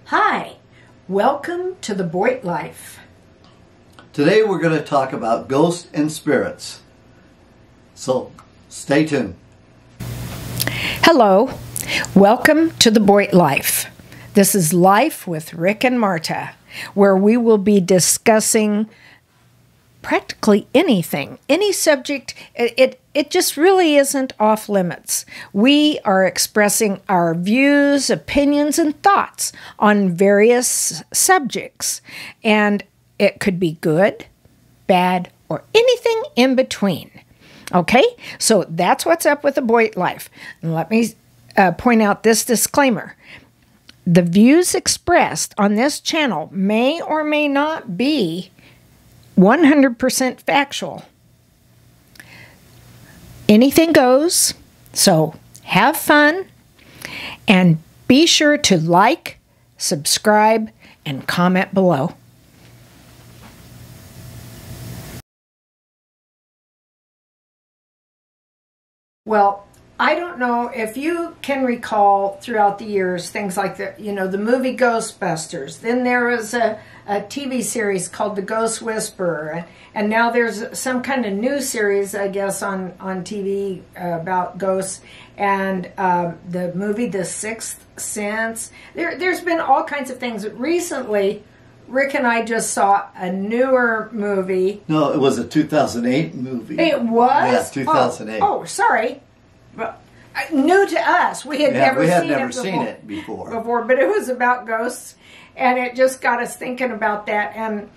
Hi, welcome to the Boyd Life. Today we're going to talk about ghosts and spirits. So stay tuned. Hello, welcome to the Boyd Life. This is Life with Rick and Marta, where we will be discussing practically anything, any subject. It just really isn't off limits. We are expressing our views, opinions, and thoughts on various subjects. And it could be good, bad, or anything in between. Okay? So that's what's up with the Boyd Life. And let me point out this disclaimer. The views expressed on this channel may or may not be 100% factual. Anything goes, so have fun and be sure to like, subscribe, and comment below. Well, I don't know if you can recall throughout the years things like the movie Ghostbusters. Then there was a TV series called The Ghost Whisperer, and now there's some kind of new series, I guess, on TV about ghosts. And the movie The Sixth Sense. There's been all kinds of things. Recently, Rick and I just saw a newer movie. No, it was a 2008 movie. It was? Yeah, 2008. Oh, sorry. Well, new to us. We had never seen it before. But it was about ghosts, and it just got us thinking about that. And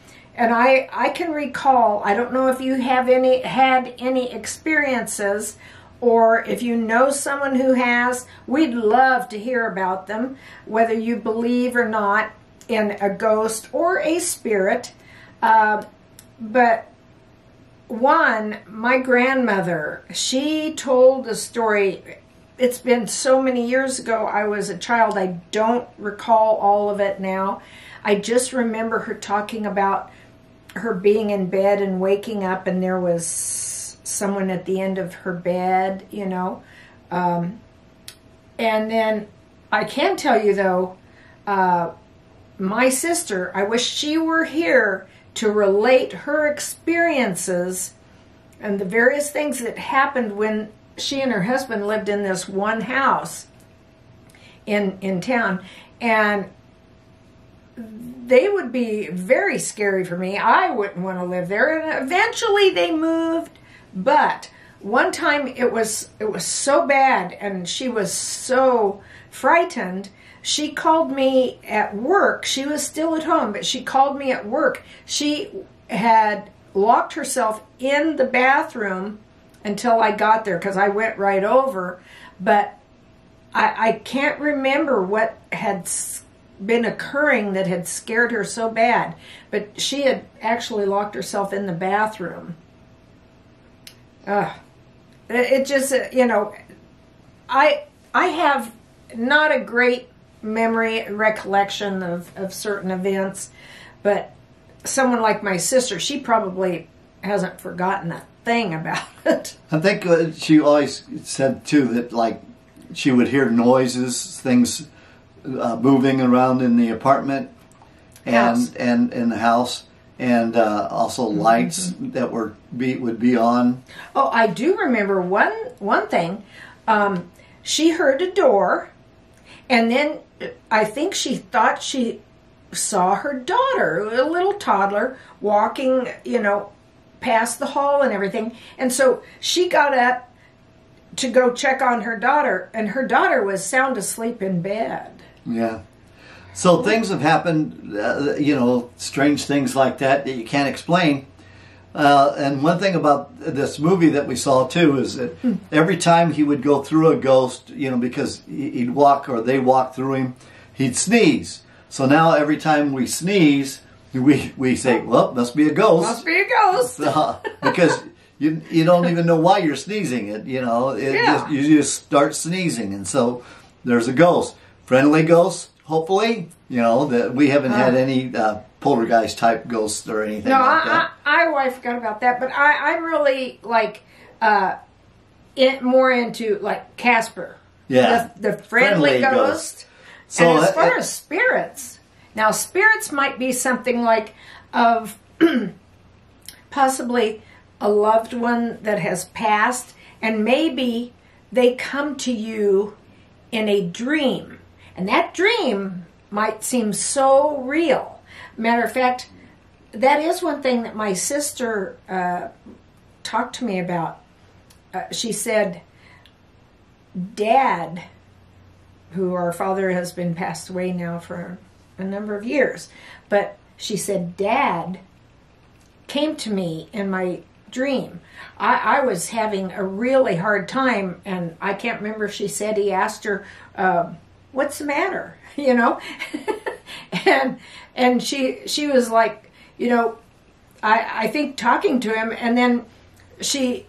I can recall, I don't know if you have had any experiences, or if you know someone who has, we'd love to hear about them, whether you believe or not in a ghost or a spirit. But one, my grandmother, she told a story. It's been so many years ago. I was a child. I don't recall all of it now. I just remember her talking about her being in bed and waking up, and there was someone at the end of her bed, And then I can tell you, though, my sister, I wish she were here to relate her experiences and the various things that happened when she and her husband lived in this one house in town. And they would be very scary for me. I wouldn't want to live there. And eventually they moved. But one time it was so bad, and she was so frightened. She called me at work. She was still at home, but she called me at work. She had locked herself in the bathroom until I got there, because I went right over. But I can't remember what had been occurring that had scared her so bad. But she had actually locked herself in the bathroom. It just, I have not a great recollection of certain events, but someone like my sister, she probably hasn't forgotten a thing about it. I think she always said too that like she would hear noises, things moving around in the apartment and in the house, and also lights that would be on. Oh, I do remember one thing. She heard a door, and then I think she thought she saw her daughter, a little toddler, walking, past the hall and everything. And so she got up to go check on her daughter, and her daughter was sound asleep in bed. Yeah. So things have happened, strange things like that you can't explain. And one thing about this movie that we saw too is that every time he would go through a ghost, because he'd walk or they walk through him, he'd sneeze. So now every time we sneeze, we say, well, must be a ghost. Must be a ghost. Because you don't even know why you're sneezing it, you just start sneezing. And so there's a ghost. Friendly ghost, hopefully, that we haven't had any poltergeist type ghosts or anything like that. I forgot about that, but I'm really more into Casper. Yeah. The friendly ghost. So and as far as spirits, Now, spirits might be something like of possibly a loved one that has passed, and maybe they come to you in a dream. And that dream might seem so real. Matter of fact, that is one thing that my sister talked to me about. She said, Dad, who our father has been passed away now for a number of years, but she said, Dad came to me in my dream. I was having a really hard time, and I can't remember if she said he asked her, what's the matter? You know? and she was like, you know, I think talking to him, and then she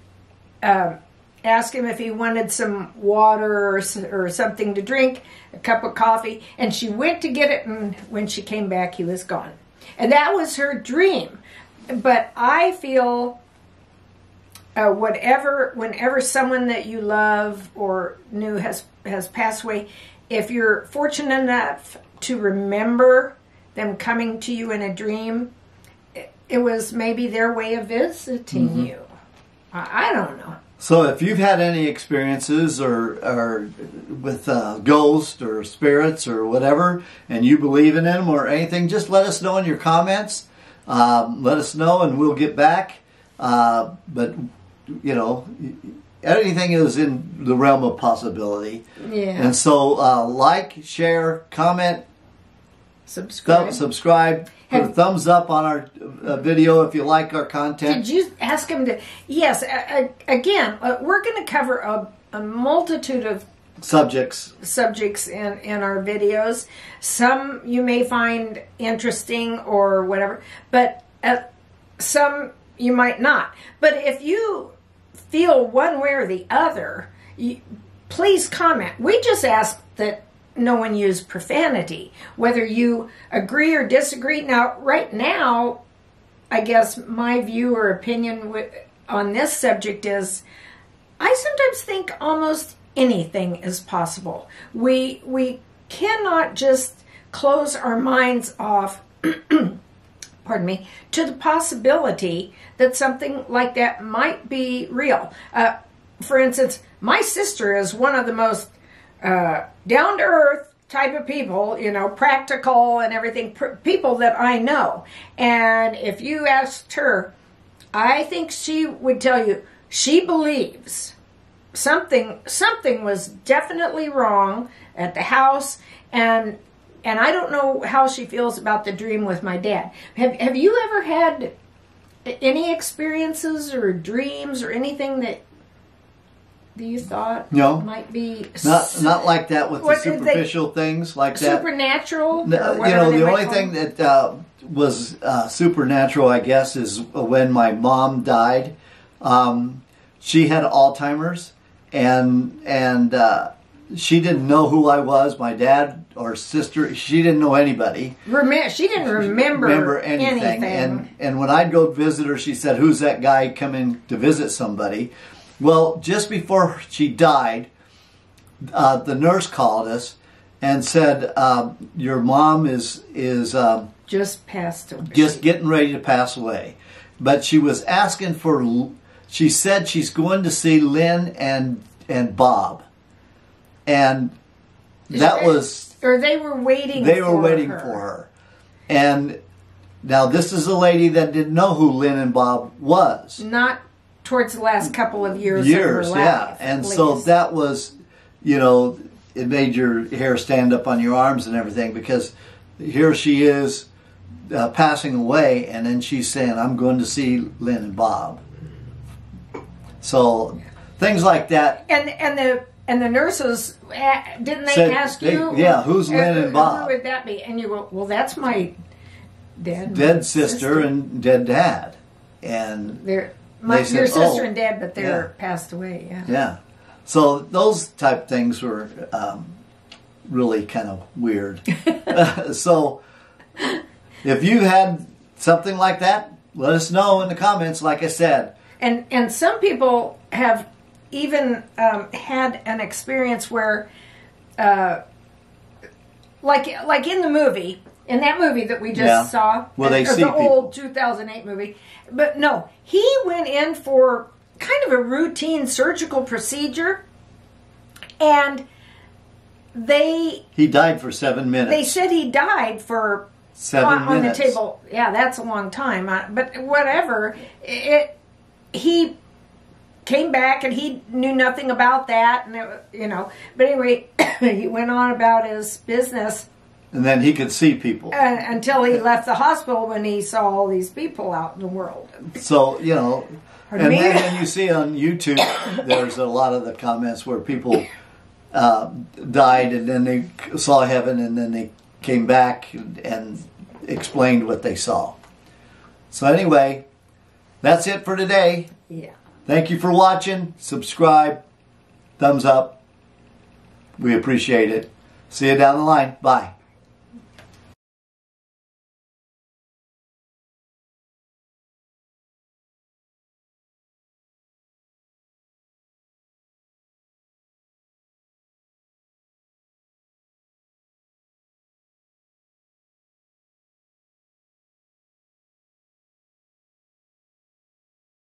asked him if he wanted some water or something to drink, a cup of coffee, and she went to get it, and when she came back, he was gone. And that was her dream. But I feel whenever someone that you love or knew has passed away, if you're fortunate enough to remember them coming to you in a dream, it was maybe their way of visiting you. I don't know. So if you've had any experiences or with ghosts or spirits or whatever, and you believe in them or anything, just let us know in your comments. Let us know and we'll get back. But, you know, anything is in the realm of possibility. Yeah. And so like, share, comment, subscribe. Put a thumbs up on our video if you like our content. Did you ask him to? Yes. Again, we're going to cover a multitude of subjects in our videos. Some you may find interesting or whatever, but some you might not. But if you feel one way or the other, please comment. We just ask that no one use profanity, whether you agree or disagree. Now, right now, I guess my view or opinion on this subject is, I sometimes think almost anything is possible. We cannot just close our minds off, pardon me, to the possibility that something like that might be real. For instance, my sister is one of the most down-to-earth type of people, you know, practical and everything, people that I know. And if you asked her, I think she would tell you she believes something was definitely wrong at the house, and I don't know how she feels about the dream with my dad. Have you ever had any experiences or dreams or anything that you thought might be not like that with the superficial things like that? Supernatural? You know, the only thing that was supernatural, I guess, is when my mom died. She had Alzheimer's, and she didn't know who I was, my dad or sister. She didn't know anybody. She didn't remember anything. And when I'd go visit her, she said, "Who's that guy coming to visit somebody?" Well, just before she died, the nurse called us and said, "Your mom is just passed away. Just getting ready to pass away." But she was asking for. She said she's going to see Lynn and Bob, and that was. Or they were waiting. They were waiting for her, and now this is a lady that didn't know who Lynn and Bob was. Not towards the last couple of years of her life, yeah. And so that was, you know, it made your hair stand up on your arms and everything, because here she is passing away, and then she's saying, "I'm going to see Lynn and Bob." So things like that. And the nurses, didn't they ask you? Yeah, who's Lynn and Bob? Who would that be? And you go, well, that's my dead sister and dead dad. And your sister and dad, but they're passed away. Yeah. Yeah. So those type things were really kind of weird. So if you had something like that, let us know in the comments. Like I said. And some people have even had an experience where, like in the movie, in that movie that we just saw. Well, they see the people. old 2008 movie. But no, he went in for kind of a routine surgical procedure, and he died for 7 minutes. They said he died for 7 minutes on the table. Yeah, that's a long time. But whatever, he came back and he knew nothing about that, and But anyway, he went on about his business. And then he could see people until he left the hospital when he saw all these people out in the world. So and then when you see on YouTube, there's a lot of the comments where people died and then they saw heaven and then they came back and explained what they saw. So anyway, that's it for today. Yeah. Thank you for watching. Subscribe. Thumbs up. We appreciate it. See you down the line. Bye.